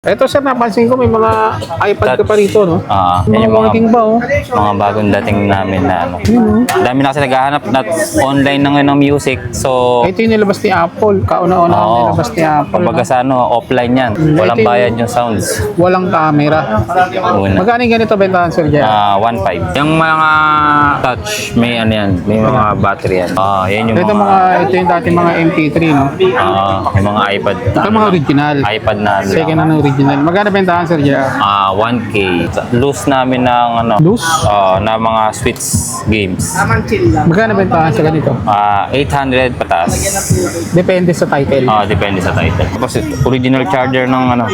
Eto sir, napansin ko may mga iPad ka pa rito, no? Yan yung working ba, oh? mga bagong dating namin na ano. Dami na kasi naghahanap na online ng music. So, Ito yung nilabas ni Apple. Kauna-una ang nilabas ni Apple. kumbaga sa ano, offline yan. Walang bayad yung sounds. Walang camera. Una. Magkano yung ganito bentahan, sir, dyan? 1.5. Yung mga touch, may ano yan, may mga battery yan. Yan yung Ito yung dating mga MP3, no? may mga iPad. Ito mga original. iPad na ano. Second na original. Magkano bentahan, sir, dyan? 1K. Loose namin ng ano. Loose? Na mga Switch games. Magkano bentahan sa ganito? 800 pataas. Depende sa title. Depende sa title. Tapos original charger ng ano,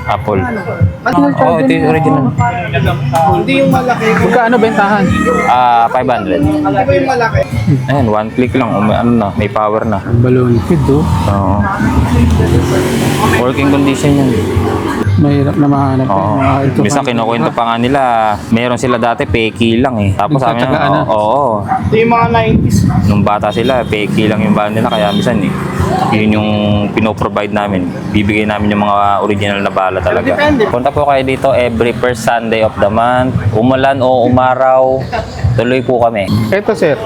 Apple. Ito yung original. Hindi yung malaki. Magkano bentahan? 500. Ayan, one click lang. Ano na, may power na. Balloon feed, oh. Oo. Working condition yan. Mahirap na mahanap. Minsan kinukwento pa nga nila, meron sila dati peki lang eh. Tapos sabi na, oo. Ito yung mga 90s. Nung bata sila, peki lang yung bala nila. Kaya minsan eh, yun yung pinoprovide namin. Bibigay namin yung mga original na bala talaga. Punta po kayo dito every first Sunday of the month. Umulan o umaraw, tuloy po kami. Ito, sir.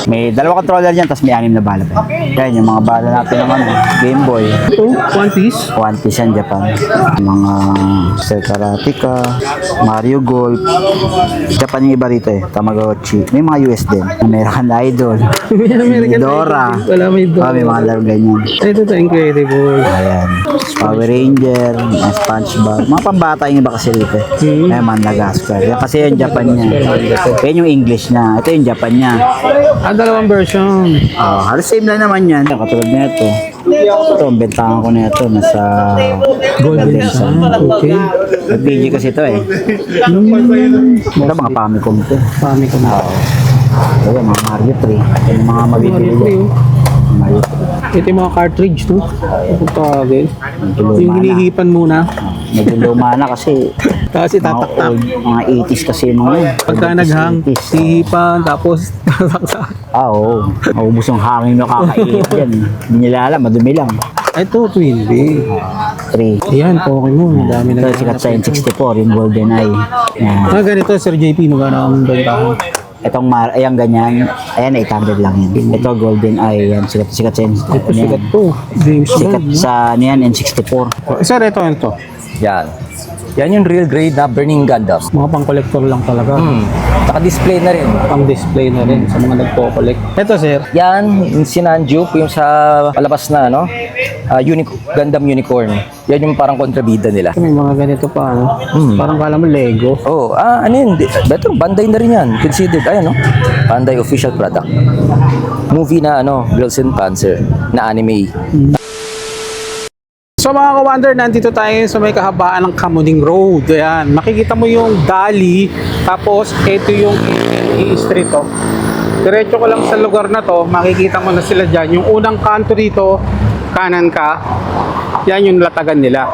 May dalawa controller dyan, tapos may 6 na bala pa. Yan, yung mga bala natin ng ano, Game Boy. Ito, One Piece. One Piece yan, Japan. Mga Star Karateka, Mario Golf. Japan yung iba rito eh, Tamagotchi. May mga US din. American Idol. American Dora. Wala, may Dora. May mga laro ganyan. Ito to, Incredible. Ayan. Power Ranger, SpongeBob. Mga pambata yung iba kasi rito. Ayan, Madagascar. Yan kasi yung Japan niya. Yan yung English niya. Ito yung Japan niya. Dalawang version. Halos same lang naman yan. Katulad na ito. Ito, ang bentahan ko na ito. Nasa Golden Sun. Okay. Nag-PG kasi ito eh. Ito mga Famicom ito. Famicom. Ito mga Mario 3. Ito yung mga mabibili dyan. Mario 3. Ito yung mga cartridge, to. Ito tawagin. Yung hinihipan muna. Medyo luma na kasi Kasi mga tatak-tak. old, mga 80s kasi yung mga yun. Pagka 70s, naghang, 80s. hihipan, tapos tatak-tak. Oo. Maubos yung hangin na kakainit yan. Hindi nila alam, madumi lang. Ito, Twin Bee. 3. Ayan, Pokemon. Ang dami na. Ito, sikat sa N64, yung Golden Eye. Yan. Ganito, Sir JP, magkano ang bentahan? Itong ayan ganyan, ayan 800 lang yan. Ito Golden Eye, yan sikat sa N64. Ito, sikat to. James Sikat Bond. sa ano yan, N64. Sir, ito. Yan. Yan yung real grade na Burning Gundam. Mga pang-collector lang talaga. Naka-display na rin. Pang-display na rin sa mga nagpo-collect. Ito, sir. Yan, yung Sinanjuk, yung sa palabas na, ano, Gundam Unicorn. Yan yung parang kontrabida nila. May mga ganito pa, ano? Parang kala mo Lego. Oh, ano yun? Better, Bandai na rin yan. Considered, ayan, no? Bandai official product. Movie na, ano, Girls in Panzer, na anime. So mga ka-wonder, nandito tayo sa may kahabaan ng Kamuning Road. Ayan, makikita mo yung Dali, tapos ito yung E Street. Oh. Diretso ko lang sa lugar na to, makikita mo na sila dyan. Yung unang kanto dito, kanan ka, yan yung latagan nila.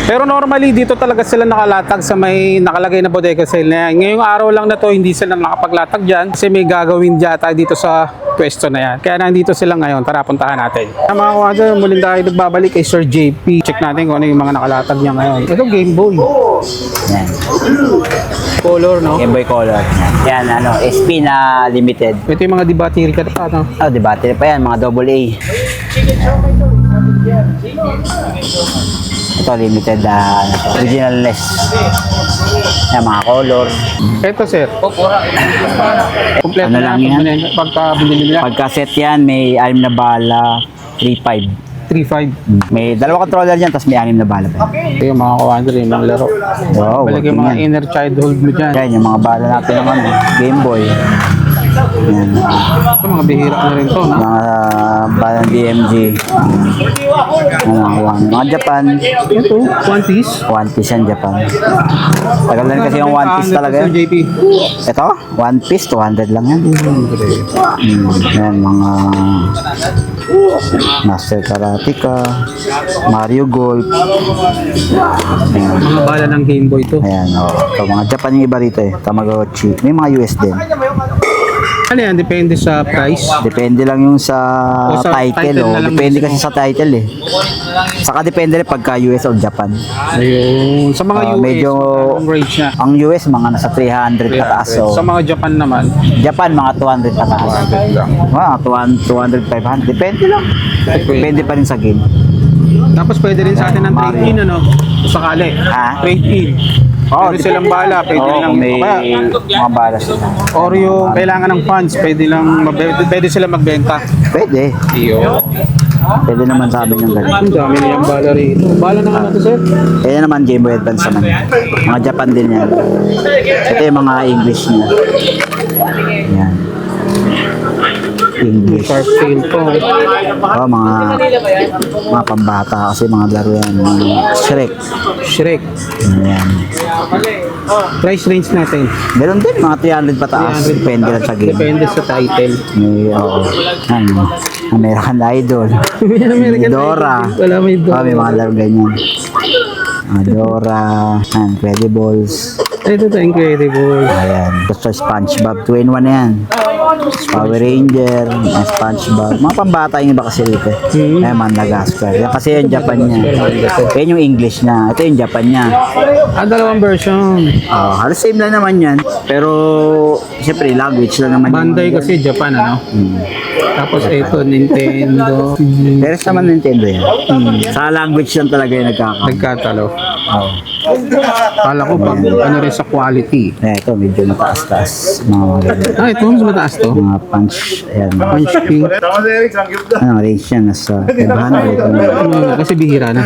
Pero normally dito talaga sila nakalatag sa may nakalagay na bodega sale na yan. Ngayong araw lang na to, hindi sila nakapaglatag dyan kasi may gagawin dyan dito sa pwesto na yan. Kaya nandito sila ngayon, tara puntahan natin. Mga kawadyo, muling tayo nagbabalik kay Sir JP. Check natin kung ano yung mga nakalatag niya ngayon. Ito Game Boy. Yan. Color, no? Game Boy Color. Yan, ano, SP na limited. Ito yung mga di-battery ka pa, no? Oh, di battery pa yan, mga AA. Ito limited original-less. Yan, mga color. Ito, sir. Kompleto Ano lang yan? Pagka binili nila. Pagka set yan, may 6 na bala, 3.5. 3.5. May dalawa controller dyan, tapos may 6 na bala pa. Ito yung mga kawadyo, yung mga laro. Wow, Balik yung mga working yan. inner childhood mo dyan. Yan, yung mga bala natin naman, Game Boy. Yan. Ito mga bihira na rin to, no? Mga balang DMG. Mga Japan. Ito, One Piece. One Piece yan, Japan. Tagal na rin kasi yung One Piece talaga Sir yan. JP. Ito, One Piece, 200 lang yan. Yan, mga Master Karateka, Mario Golf. Ayan. Mga bala ng Game Boy to. Ayan, oh. Ito, mga Japan yung iba rito eh. Tamagotchi. May mga US din. Ano yan? Depende sa price. Depende lang yung sa O sa title, title na lang Depende mismo. kasi sa title eh. Saka depende rin pagka US or Japan. Ayun. Sa mga US, medyo- ang range niya. Ang US mga nasa 300 pataas. So, Sa mga Japan naman, Japan mga 200 pataas. Wow, 200, 500. Depende lang. Depende pa rin sa game. tapos pwede rin sa atin ng trade-in, ano? Kung sakali. Ha? Trade-in. Pwede silang bala, pwede lang. kung may Kaya, mga balas sila. or yung kailangan ng funds, pwede sila magbenta. Pwede. Iyo. Pwede naman sa amin yung ganun. Ang dami na yung bala rito. Bala naman natin, sir. Kaya naman Game Boy Advance naman. Mga Japan din yan. Ito yung mga English niya. Yan. English. Shark Tail to. Oh, mga pambata kasi mga laro yan. Mga Shrek. Shrek. Yan. Price range natin. Meron din mga 300 pataas. 300 Depende lang sa game. Depende sa title. May, yan. American Idol. American Dora. Idol. Wala may Dora. Oh, may mga laro ganyan. Dora. Incredibles. Ito to, Incredible. Ayan. Basta SpongeBob. 2-in-1 na yan. Power Ranger, SpongeBob. Mga pambata yung iba kasi rito. Ayan, Madagascar. Yan kasi yung Japan niya. Yan yung English niya. Ito yung Japan niya. Dalawang version. Halos same lang naman yan. Pero, siyempre, language lang naman. Bandai kasi Japan, ano? Tapos ito, Nintendo. Pero naman Nintendo yan. Sa language lang talaga yung nagkakaroon. Nagkatalo. Oh. Kala ko pag ano rin sa quality. Ito, medyo mataas-taas. Mga Ito, mas mataas to. mga punch. Ayan. Punch King. Ano, range yan. Nasa 500. Kasi bihira na.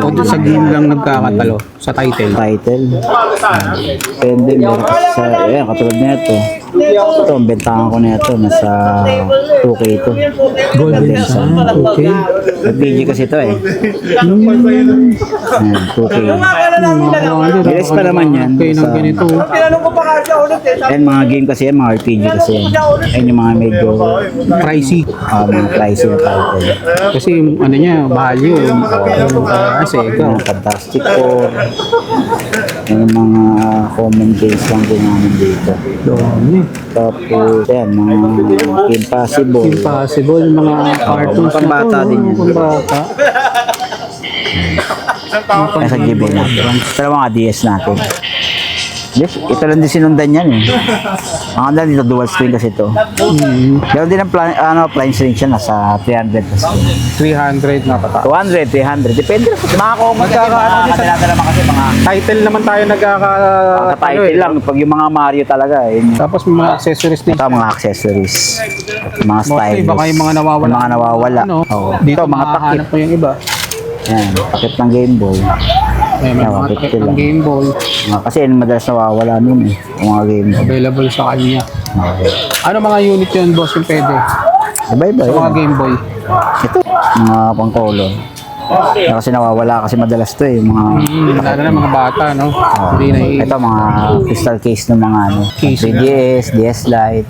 O sa game lang nagkakatalo. Sa title. Title. Depende. Meron kasi sa, ayan, katulad na ito. Ito, ang bentahan ko na ito. Nasa 2K ito. Golden Sun. Okay. Nag-PG kasi ito eh. Ayan, 2K. Bilis pa naman yan. Okay, ng Sa- ganito. Ayan, mga game kasi yan, mga RPG kasi yan. Ayan yung mga medyo Pricey. mga pricey na title. Kasi yung ano niya, value. Yung Sega. Yung Fantastic Four. Yung mga common case lang din namin dito. Dami. Tapos, yan, mga Impossible. Impossible. Mga cartoons na pambata to, din no? yan. Pambata. Nasa GB na. Pero mga DS natin. Yes, ito lang din sinundan yan eh. Mga dahil dito, dual screen kasi ito. Meron din ang flying string siya, nasa 300 plus. 300 na pata. 200, 300. Depende lang. Mga common kasi, mga kadalata naman kasi mga Title naman tayo title lang. Pag yung mga Mario talaga, yun. Tapos may mga accessories din. Ito ang mga accessories. Mga Mostly stylus. baka yung mga nawawala. Yung mga nawawala. Ano, Oo. dito Ito, mga takip. makahanap mo yung iba. Yan, takip ng Game Boy. May Yeah, mga bakit takip sila? ng Game Boy. Kasi yun, madalas nawawala nun eh. Yung mga Game Boy. Available sa kanya. Okay. Ano mga unit yun, boss, yung pwede? Iba-iba Sa mga yun. Game Boy. Ito, mga pang-color. Kasi nawawala kasi madalas to eh. Mga, Lalo na mga bata, no? Hindi na ito, mga crystal case ng mga ano, Case 3DS, DS Lite,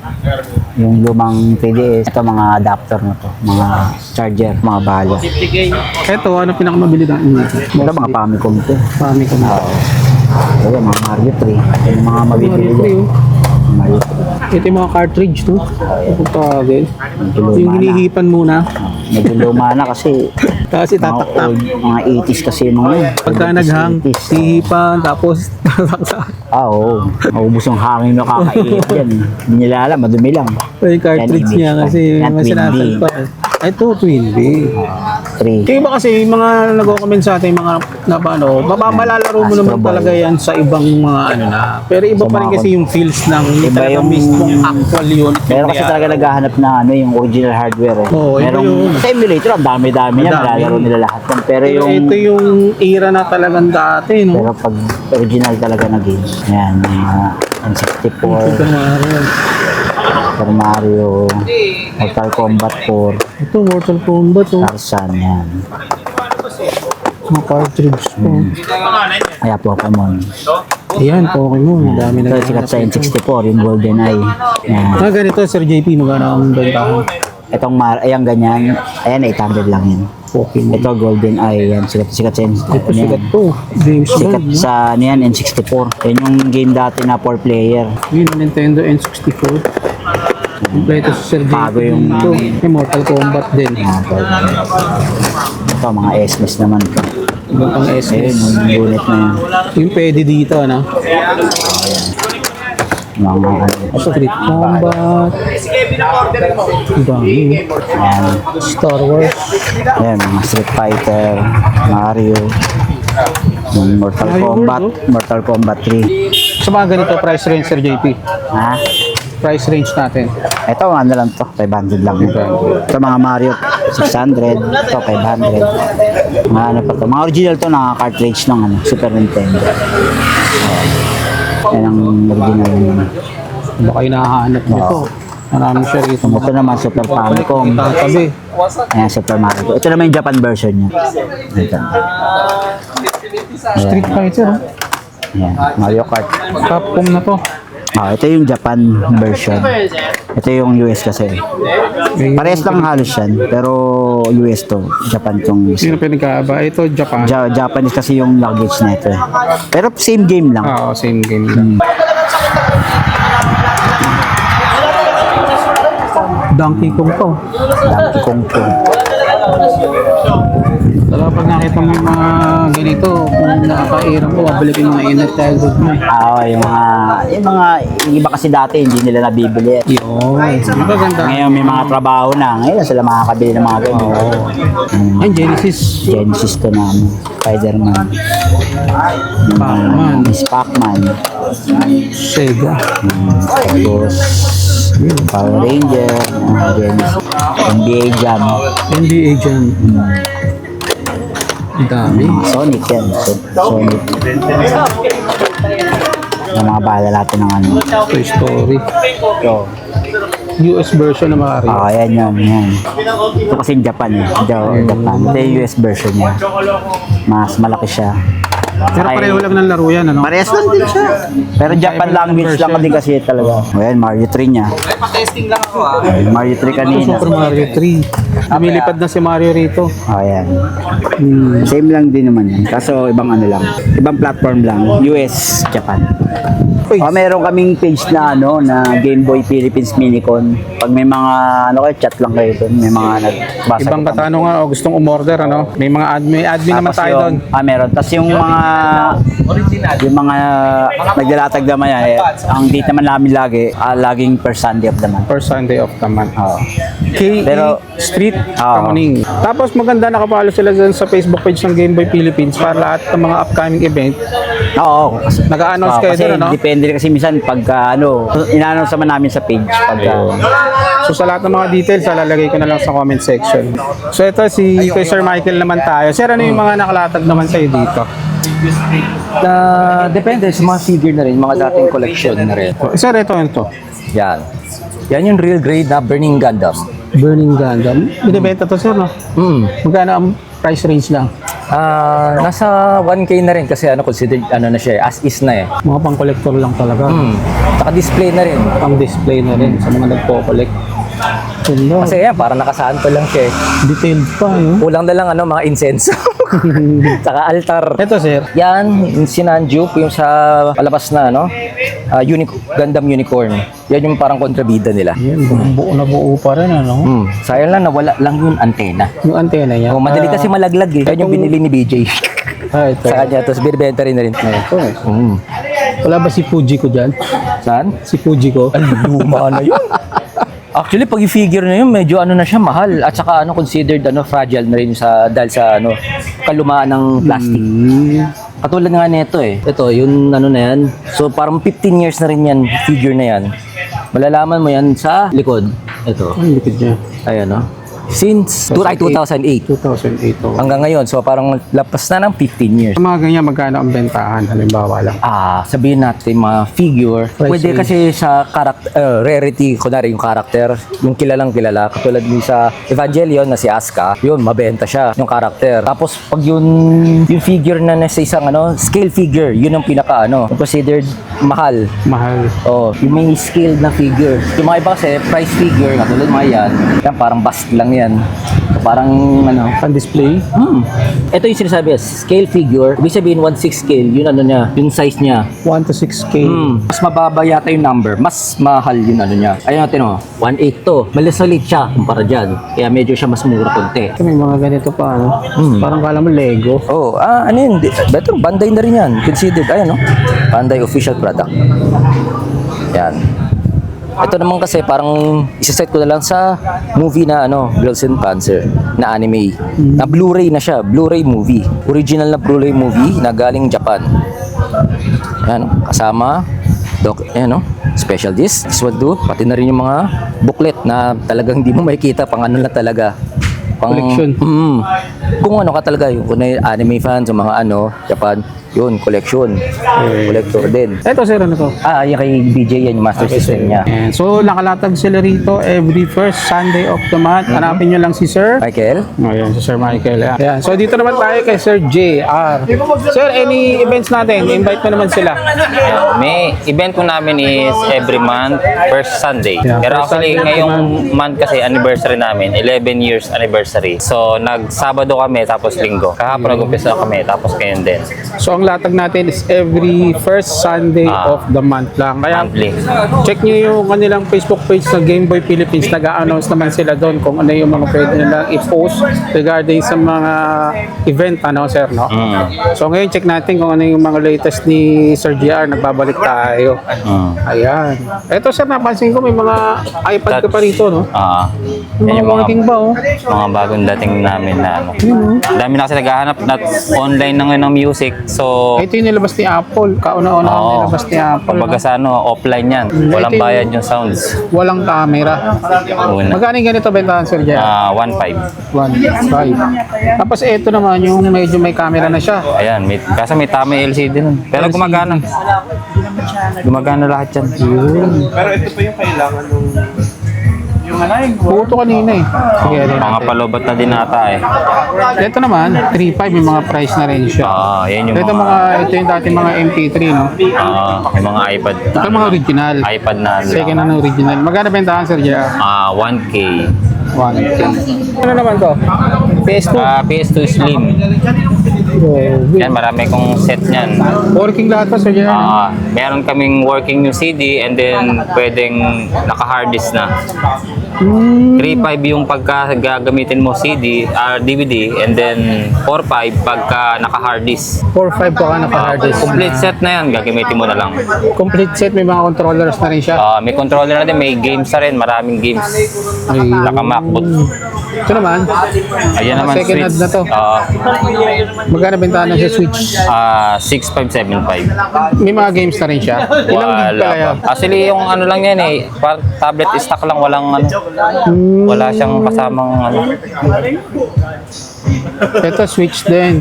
yung lumang 3DS. Ito, mga adapter na to. Mga charger, mga bala. Ito, ano pinakamabili na unit? Ito, mga Famicom to. Pami ko na. Ito, mga Mario 3. Ito yung mga mabibili dyan. Mario 3. Ito yung mga cartridge, no? Ito tawagin. Medyo Yung luma na. hinihipan muna. Medyo luma na kasi Kasi mga tatak-tak. old, mga 80s kasi yung mga yun. Pagka 80s, naghang, 80s. hihipan, tapos tataktak. Oo. Maubos yung hangin na kakainit yan. Hindi nila alam, madumi lang. Yung cartridge Yan, niya image kasi yan, mas Twin D. sinasalpa. Ito, Twin D. 3. Yung iba kasi, yung mga nag-comment sa atin, mga na paano, malalaro mo naman Astro Boy. talaga yan sa ibang mga ano na. Pero iba Sa pa rin mga kasi yung feels ng Iba talaga yung- mismong actual unit. Meron kasi talaga naghahanap na ano, yung original hardware eh. Oo, iba Merong, yun. sa emulator, ang dami-dami yan. Ang dami. Nilalaro nila lahat yan. Pero Pero yung, ito yung era na talagang dati, no? pero pag original talaga na game. Yan, mga N64, Ito na, Super Mario, Mortal Kombat 4, ito, Mortal Kombat, oh. Tarzan, yan. Mga cartridge po. Kaya Pokemon. Ayan, Pokemon. Ang dami na. Ito, sikat sa N64, yung GoldenEye. Yan. Ganito, Sir JP, magkano ang bentahan? Itong ayan ganyan, ayan 800 lang yan. Pokemon. Ito GoldenEye, yan. Sikat sa N64. Ito, sikat to. James Sikat Bond, no? sa ano yan, N64. Yan yung game dati na 4 player. Yun, Nintendo N64. Kompleto si Sir Bago JP yung dito. May Mortal Kombat din. Ito, mga SMES naman ito. Ibang pang Ayun, SS. yung unit na yan. Yung pwede dito, ano? Mga Street Combat. Dami. Ayan. Star Wars. Ayan, mga Street Fighter, Mario, yung Mortal Mario Kombat, World, Mortal Kombat 3. Sa mga ganito price range, Sir JP. Ha? Price range natin. Ito, ano lang to, 500 lang. Ito mga Mario, 600. Ito, 500. Mga ano pa to. Mga original to, naka-cartridge ng ano, Super Nintendo. Yan ang original yun. Baka hinahanap nito. Marami siya rito. Ito naman, Super Famicom. Tabi. Ayan, Super Mario. Ito naman yung Japan version niya. Ito. Street Fighter. Ayan, Mario Kart. Capcom na to. Ito yung Japan version. Ito yung US kasi. Parehas lang halos yan. Pero US to. Japan tong... Sino pinagkaba? Ito, Japan. Japanese kasi yung luggage na ito. Pero same game lang. Oo, same game lang. Donkey Kong to. Donkey Kong to. Talaga pag nakita mo yung mga ganito, kung nakakairam mo, babalikin yung mga inner childhood mo. Yung iba kasi dati hindi nila nabibili. Yun. Maganda. Ngayon may mga trabaho na. Ngayon sila makakabili ng mga ganyan. Ay, Genesis. Genesis to na ano, Spider-Man. Pac-Man. Miss Pac-Man. Sega. Tapos Power Ranger. Genesis. NBA Jam. NBA Jam. Ang dami. Sonic yan. Sonic. Yung mga bahala natin ng ano. Toy Story. Ito. US version ng Mario. Yan yan. Ito kasi Japan eh. Japan. Ito yung US version niya. Mas malaki siya. Pero pareho lang ng laro yan, ano? Parehas lang din siya. Pero Japan language lang din kasi talaga. Ayan, Mario 3 niya. Mario 3 kanina. Super Mario 3. Lumilipad na si Mario rito. Ayan. Same lang din naman yan. Kaso ibang ano lang. Ibang platform lang. US, Japan. Meron kaming page na ano na Game Boy Philippines Minicon. Pag may mga ano kayo, chat lang kayo doon. May mga nagbasa. Ibang katanungan o gustong umorder, ano? May mga admin naman tayo doon. Meron. Tapos yung mga naglalatag naman yan, ang date naman namin laging per Sunday of the month. First Sunday of the month. Oo. KE Pero- Street, Oo. Kamuning. Tapos maganda nakapalo sila dyan sa Facebook page ng Game Boy Philippines para lahat ng mga upcoming event. Oo. Nag-a-announce kayo Kasi doon, ano? depende rin kasi minsan pagka ina-announce naman namin sa page pagka So sa lahat ng mga details, lalagay ko na lang sa comment section. So ito kay Sir Michael naman tayo. Sir, ano yung mga nakalatag naman sa'yo dito? Depende sa mga figure na rin, mga dating collection na rin. Sir, ito. Yan. Yan yung real grade na Burning Gundam. Burning Gundam. Binibenta to, sir, no? Magkano ang price range lang? Nasa 1K na rin kasi considered na siya, as is na eh. Mga pang-collector lang talaga. Saka display na rin. Pang-display na rin sa mga nagpo-collect. Hello. Kasi yan, parang nakasaan pa lang siya eh. Detailed pa, yun. Kulang na lang mga incense. Saka altar. Ito, sir. Yan, yung Sinanjuk, yung sa palabas na, Gundam Unicorn. Yan yung parang kontrabida nila. Yan, buo na buo pa rin, ano? Sayang lang, nawala lang yung antena. Yung antena niya. Madali kasi malaglag eh. Yan yung binili ni BJ. Ito. Sa kanya, tapos binibenta rin na rin. Ito, eh. Wala ba si Fuji ko dyan? Saan? Si Fuji ko? Ay, luma na yun. Actually, pag i-figure na yun, medyo na siya, mahal. At saka considered fragile na rin dahil sa kalumaan ng plastic. Katulad nga nito eh. Ito, yung na yan. So, parang 15 years na rin yan, figure na yan. Malalaman mo yan sa likod. Ito. Ang likod niya. Ayan, Since 2008. 2008. Oh. Hanggang ngayon. So, parang lapas na ng 15 years. Sa mga ganyan, magkano ang bentahan? Halimbawa lang. Sabihin natin mga figure. Price Pwede range. kasi sa rarity, kunwari yung character, yung kilalang kilala, katulad ni sa Evangelion na si Asuka, yun, mabenta siya, yung character. Tapos pag yung figure na nasa isang scale figure, yun ang pinaka considered mahal. Mahal. Yung may scale na figure. Yung mga iba kasi, price figure, katulad mga yan parang bust lang yan. Parang ano. Pan-display. Ito yung sinasabi, scale figure. Ibig sabihin 1/6 scale, yun ano niya, yung size niya. 1 to 6K. Mas mababa yata yung number, mas mahal yung ano niya. Ayun natin o, 1/8 to. Malisalit siya kumpara dyan. Kaya medyo siya mas mura konti. May mga ganito pa, ano? Parang kala mo Lego. Oh, ano yun? Better, Bandai na rin yan. Considered, ayan o. Bandai official product. Yan. Ito naman kasi parang isa-set ko na lang sa movie na ano, Girls and Panzer na anime. Na Blu-ray na siya, Blu-ray movie. Original na Blu-ray movie na galing Japan. Yan, kasama ayan, special disc. This one too, pati na rin yung mga booklet na talagang hindi mo makikita, pang ano na talaga. Pang, Collection. Kung ano ka talaga, yung kung na anime fans, yung mga ano, Japan, yun, collection. Collector din. Ito, sir, ano to? Yung kay BJ yan, yung master system niya. Ayan. So, nakalatag sila rito every first Sunday of the month. Hanapin nyo lang si Sir. Michael? Ayan, si Sir Michael. Ayan. So, dito naman tayo kay Sir JR. Sir, any events natin? Invite mo naman sila. May event po namin is every month, first Sunday. Yeah, Pero first actually, Sunday of the ngayong month kasi anniversary namin, 11 years anniversary. So, nag-Sabado kami, tapos Linggo. Kahapon nag-umpisa kami, tapos ngayon din. So, ang latag natin is every first Sunday of the month lang. Kaya, Monthly. check nyo yung kanilang Facebook page ng Game Boy Philippines. Nag-a-announce naman sila doon kung ano yung mga pwede nilang i-post regarding sa mga event, ano, sir, no? So, ngayon, check natin kung ano yung mga latest ni Sir JR. Nagbabalik tayo. Ayan. Eto, sir, napansin ko may mga iPad ka pa rito, no? Yan Mga yung working ba, oh? mga bagong dating namin na ano. Dami na kasi naghahanap na online na ngayon ng music. So, Ito yung nilabas ni Apple. Kauna-una ang nilabas ni Apple. kumbaga No? sa ano, offline yan. Walang Ito yung- bayad yung sounds. Walang camera. Una. Magkano yung ganito bentahan, Sir JR? 1.5. 1.5. Tapos ito naman yung medyo may camera na siya. Ayan, kaso may tama LCD nun. Pero gumagana. Gumagana lahat yan. Pero ito pa yung kailangan nung Buto kanina eh. Sige, rin Mga natin. palobat na din ata eh. Ito naman, 3.5 may mga price na rin siya. Yan yung Ito ito yung dati mga MP3, no? yung mga iPad. Ito mga original. iPad na ano. Second na original. Magkano bentahan, Sir JR? 1K. 1K. Ano naman to? PS2? PS2 Slim. Yan, marami kong set niyan. Working lahat pa, Sir JR. no? Meron kaming working yung CD and then pwedeng naka-hard disk na. 3.5 yung pagka gagamitin mo CD, DVD, and then 4.5 pagka naka-hard disk. 4.5 pa ka naka-hard disk. Complete set na yan, gagamitin mo na lang. Complete set, may mga controllers na rin siya. May controller na din, may games na rin, maraming games. Ay, Naka-MacBook. ito naman, Ayan naman, second Switch. hand na to. Magkano bentahan na siya Switch? 6575. May mga games na rin siya. Ilang gig Wala pala yan? pa. Actually, yung ano lang yan eh, tablet stock lang, walang ano. Wala siyang kasamang ano. Ito Switch din.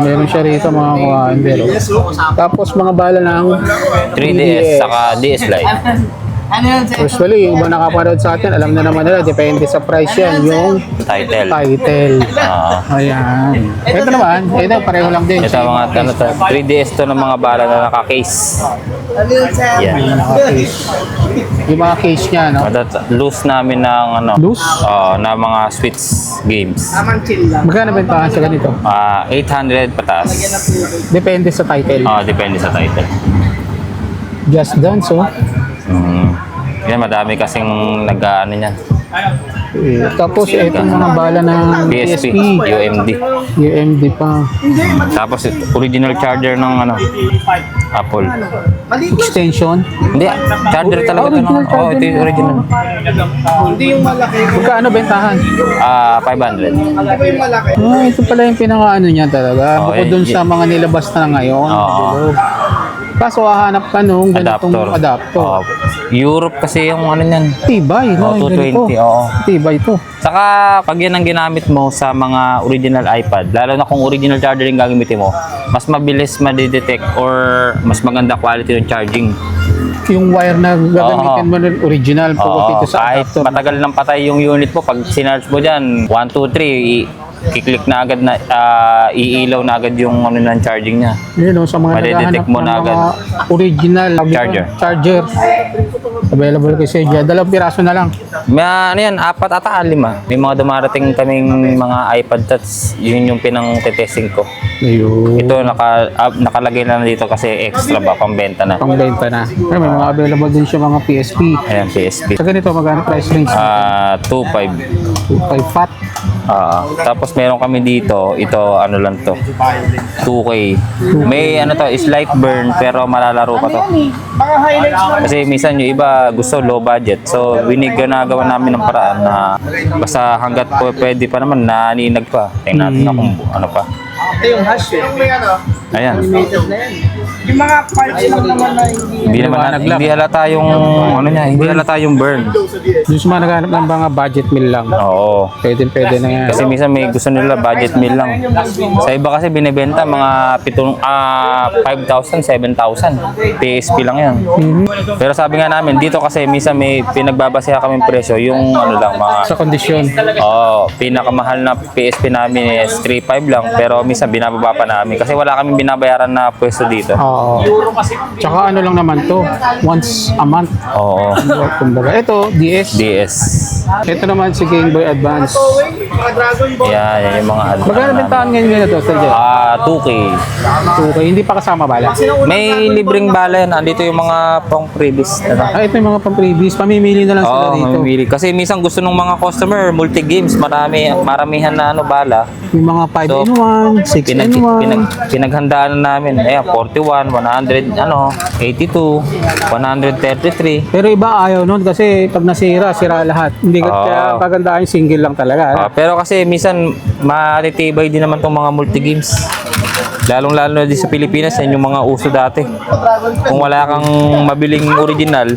Meron siya rito mga kuhaan. Tapos mga bala ng 3DS, saka DS Lite. Usually, yung iba nakapanood sa atin, alam na naman nila, depende sa price yan, yung Title. title. Ayan. Ito naman, ito pareho lang din. Ito mga ano to, 3DS to ng mga bala na naka-case. Yan. Naka-case. Yung mga case niya, no? Loose namin ng ano, Loose? na mga Switch games. Magkano bentahan sa ganito? 800 pataas. Depende sa title. Depende sa title. Just Dance, oh. Yan, madami kasing nag-ano niyan. Tapos, itong mga bala ng PSP, PSP. UMD. UMD pa. Tapos original charger ng ano, Apple. Extension. Hindi, charger talaga ito. Original charger Ito yung original. Magkano bentahan? 500. Ito pala yung pinaka-ano niya talaga. Bukod dun yun. sa mga nilabas na ngayon. Kaso hahanap ka nung ganitong adapter. Europe kasi yung ano niyan. Tibay, no? Yung 220, ganito. oo. Tibay to. Saka pag yan ang ginamit mo sa mga original iPad, lalo na kung original charger yung gagamitin mo, mas mabilis ma-detect or mas maganda quality yung charging. Yung wire na gagamitin mo ng original po dito sa Kahit adapter. matagal nang patay yung unit mo, pag sinarge mo dyan, 1, 2, 3, kiklik na agad na iilaw na agad yung ano ng charging niya. Yun o, sa mga Madidetect naghahanap mo ng na agad. mga original charger. Available kay Seja. 2 piraso na lang. May ano yan, 4 ata 5. May mga dumarating kaming mga iPad Touch, yun yung pinang-testing ko. Ayun. Ito nakalagay na dito kasi extra ba, pambenta na. Pangbenta na. Pero may mga available din siya mga PSP. Ayan, PSP. Sa ganito, magkano price range? 2.5. 2.5 fat. Tapos meron kami dito, ito ano lang to, 2K. May ano to, is light burn pero malalaro pa to. Kasi minsan yung iba gusto low budget. So ginagawa namin ng paraan na basta hanggat po pwede pa naman naninag pa. Tingnan natin na kung ano pa. Ito yung hash eh. Ayan. Yung mga parts lang naman na Hindi halata yung ano niya, hindi halata yung burn. Yung sa mga naghanap ng mga budget meal lang. Oo. Pwede na yan. Kasi minsan may gusto nila budget meal lang. Sa iba kasi binebenta mga 5,000, 7,000. PSP lang yan. Pero sabi nga namin, dito kasi minsan may pinagbabasehan kaming presyo, yung ano lang, mga... Sa kondisyon. Pinakamahal na PSP namin is 3,500 lang, pero minsan binababa pa namin. Kasi wala kaming binabayaran na pwesto dito. Oo. Tsaka ano lang naman to, once a month. Oo. Kumbaga, ito, DS. DS. Ito naman si Game Boy Advance. Yan yung mga ano. Magkano bentahan ngayon ito, Sir Jeff? 2K. 2K, hindi pa kasama bala. May libreng bala yan. Andito yung mga pang previous. Ito yung mga pang-previous. Pamimili na lang sila Oo, dito. mamimili. Kasi minsan gusto ng mga customer, multi-games, maramihan na ano bala. Yung mga 5-in-1, 6-in-1. Pinaghandaan na namin. Ayan, 41, 100, 82, 133. Pero iba ayaw nun kasi pag nasira, sira lahat. Hindi kaya kagandaan yung single lang talaga. Pero kasi minsan matitibay din naman tong mga multi-games. Lalong-lalo na din sa Pilipinas, yan yung mga uso dati. Kung wala kang mabiling original,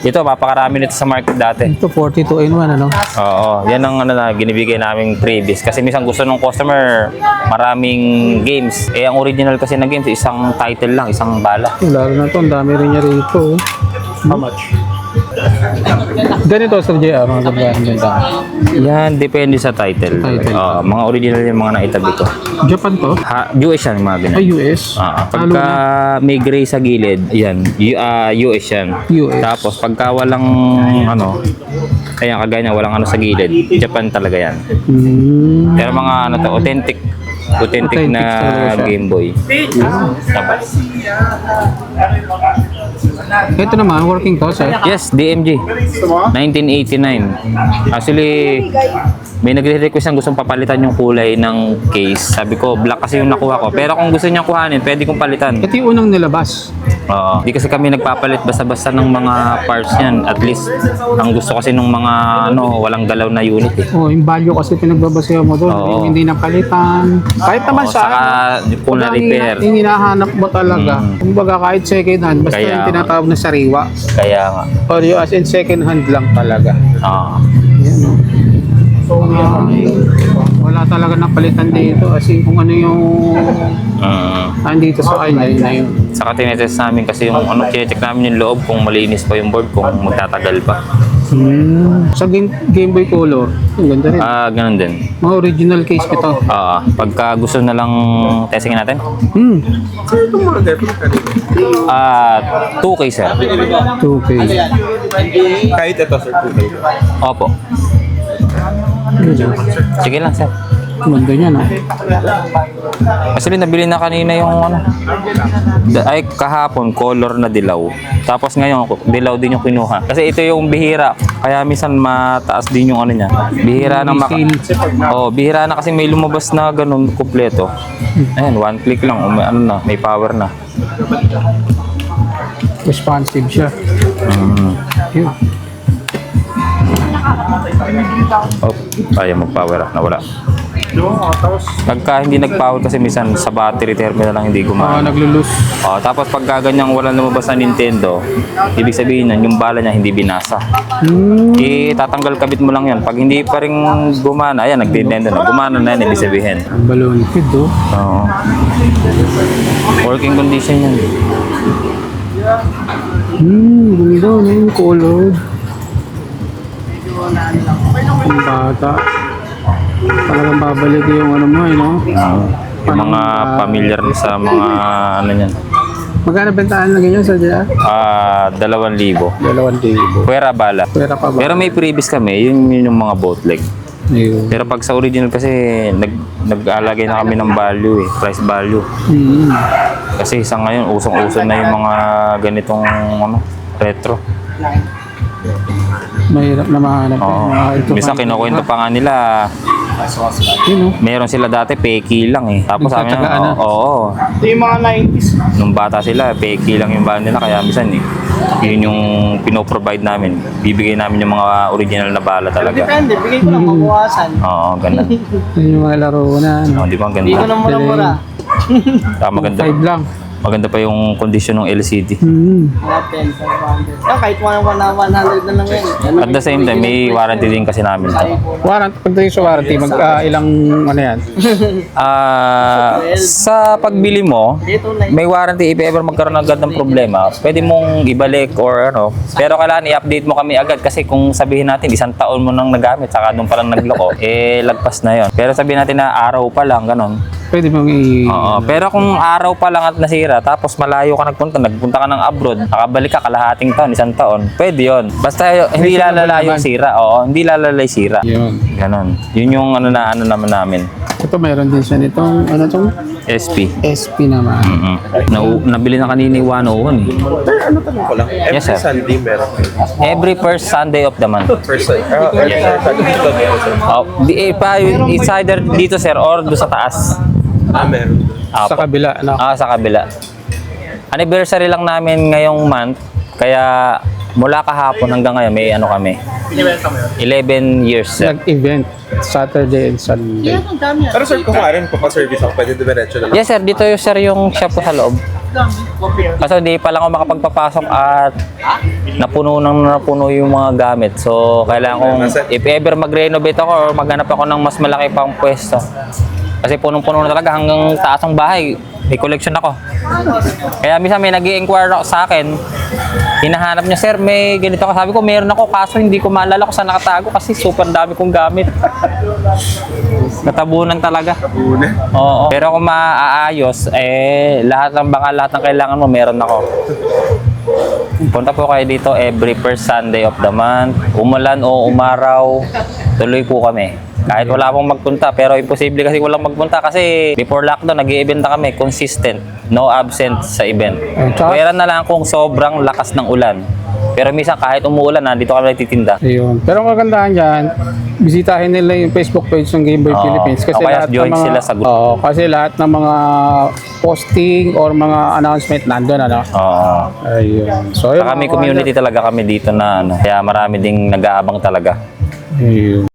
ito, mapakarami nito sa market dati. Ito 42-in-1, ano? Oo, yan ang ano na ginibigay naming freebies. Kasi minsan gusto ng customer maraming games. Ang original kasi na games, isang title lang, isang bala. Lalo na to, ang dami rin niya rito. How much? Ganito, Sir JR, mga gagawin benta. Yan, depende sa title. Mga original yung mga naitabi ko. Japan to? US yan, mga ganyan. Ay, US? Pagka may gray sa gilid, yan, US yan. US. Tapos pagka walang ayan, kagaya niya, walang sa gilid, Japan talaga yan. Pero mga authentic na talaga siya. Game Boy. Tapos, Ito naman, working to, sir. yes, DMG. 1989. Actually, may nagre-request ng gustong papalitan yung kulay ng case. Sabi ko, black kasi yung nakuha ko. Pero kung gusto niya kuhanin, pwede kong palitan. Ito yung unang nilabas. Oo. Di kasi kami nagpapalit basta-basta ng mga parts niyan. At least, ang gusto kasi ng mga walang galaw na unit eh. Oh, yung value kasi pinagbabasehan mo doon. Oo. Yung hindi napalitan. Kahit naman sa Saka kung na-repair. Yung hinahanap mo talaga. Kumbaga kahit second hand, basta Kaya yung tinatawag na sariwa. Kaya nga. Or yung as in second hand lang talaga. Oo. Yan o. Wala talaga napalitan dito. As in kung ano yung andito sa kanya, yun na yun. Saka tinetest namin kasi yung check namin yung loob kung malinis pa yung board, kung magtatagal pa. Sa Game Boy Color, ang ganda rin. Ganun din. Mga original case ito. Pagka gusto na lang testingin natin. Ito mga ganito kanina. 2K sir. 2K. Kahit ito sir, 2K. Opo. Sige lang sir. Ganda niya, no? Kasi nabili na kanina yung kahapon color na dilaw. Tapos ngayon dilaw din yung kinuha. Kasi ito yung bihira. Kaya minsan mataas din yung niya. Bihira na bihira na kasi may lumabas na ganun kumpleto. Ayan, one click lang, may power na. Responsive siya. Yun. Ayaw mag-power up, nawala. Pagka hindi nag-power kasi minsan sa battery terminal lang hindi gumana. Naglulus. Tapos pagka ganyang wala lumabas na Nintendo, ibig sabihin nun, yung bala niya hindi binasa. Tatanggal kabit mo lang yan. Pag hindi pa rin gumana, ayan, nag-Nintendo na. Gumana na yan, ibig sabihin. Ang balon. Ito. Oo. Working condition yan. Ganda na yung color. Ang bata. Talagang babalik yung ano mo, no? Yung mga familiar sa mga ano yan. Magkano bentahan na ganyan sa dila? 2,000. 2,000. Pwera bala. Pwera pa ba? Pero may previous kami, yun yung mga bootleg. Ayun. Pero pag sa original kasi, nag-alagay na kami ng value eh, price value. Mm. Kasi sa ngayon, usong-uso na yung mga ganitong ano, retro. Mahirap na mahanap. Oo. Minsan kinukwento pa nga nila, Yun, no? meron sila dati peki lang eh. Tapos sabi Nagtatagaan na. na, oo. Ito yung mga 90s. Nung bata sila, peki lang yung bahan nila. Kaya minsan eh, yun yung pinoprovide namin. Bibigay namin yung mga original na bala talaga. Depende, bigay ko lang, mabuwasan. Oo, ganun. Yun yung mga laro na. Ano? Oo, di ba ang Hindi ko ganda? na mura-mura. Maganda. 5 lang. Maganda pa yung condition ng LCD. Mga 10, 500. Kahit 100 na lang yan. At the same time, may warranty din kasi namin. Warranty, pag tayo sa warranty, ilang ano yan? Sa pagbili mo, Dito na may warranty if ever magkaroon agad ng problema, pwede mong ibalik or ano. Pero kailangan i-update mo kami agad kasi kung sabihin natin 1 taon mo nang nagamit saka doon pa lang nagloko, lagpas na yon. Pero sabihin natin na araw pa lang, ganon. Pwede mong Oo, pero kung araw pa lang at nasira, tapos malayo ka nagpunta ka ng abroad, nakabalik ka kalahating taon, 1 taon, pwede yon. Basta hindi lalala yung sira. Oo, hindi lalala yung sira. Yun. Ganon. Yun yung ano naman namin. Ito mayroon din siya nitong, ano tong? SP. SP naman. Nabili na kanina yung 101 eh. Pero ano tanong ko lang, every Yes, sir. Sunday meron. Every first Sunday of the month. First Sunday. Every Sunday dito meron, sir. It's either dito sir or doon sa taas. Meron. Sa kabila, ano? Sa kabila. Anniversary lang namin ngayong month, kaya mula kahapon hanggang ngayon may ano kami. 11 years sir. Nag-event, Saturday and Sunday. Pero sir, kung rin, papaservice ako, pwede diretso na lang. Yes sir, dito yung sir yung shop ko sa loob. Kasi hindi pa lang ako makapagpapasok at napuno yung mga gamit. So, kailangan kong, if ever mag-renovate ako or maghanap ako ng mas malaki pang pwesto. Kasi punong-puno na talaga hanggang taas ng bahay. May collection ako. Kaya minsan may nag-i-inquire ako sa akin. Hinahanap niya, sir, may ganito ka. Sabi ko, meron ako kaso hindi ko maalala kung saan nakatago kasi super dami kong gamit. Natabunan talaga. Oo. Pero kung maaayos, lahat ng kailangan mo, meron ako. Punta po kayo dito every first Sunday of the month. Umulan o umaraw, tuloy po kami. Kahit wala pong magpunta, pero imposible kasi walang magpunta kasi before lockdown, nag-i-event na kami, consistent, no absent sa event. Pwera na lang kung sobrang lakas ng ulan. Pero minsan kahit umuulan, nandito kami nagtitinda. Ayun. Pero ang kagandahan dyan, bisitahin nila yung Facebook page ng Game Boy Oo. Philippines. Kasi O kaya lahat join ng mga, sila sa group. Oo, kasi lahat ng mga posting or mga announcement nandun, ano? Oo. Ayun. So, ayun. Saka may community talaga kami dito na ano, kaya marami ding nag-aabang talaga. Ayun.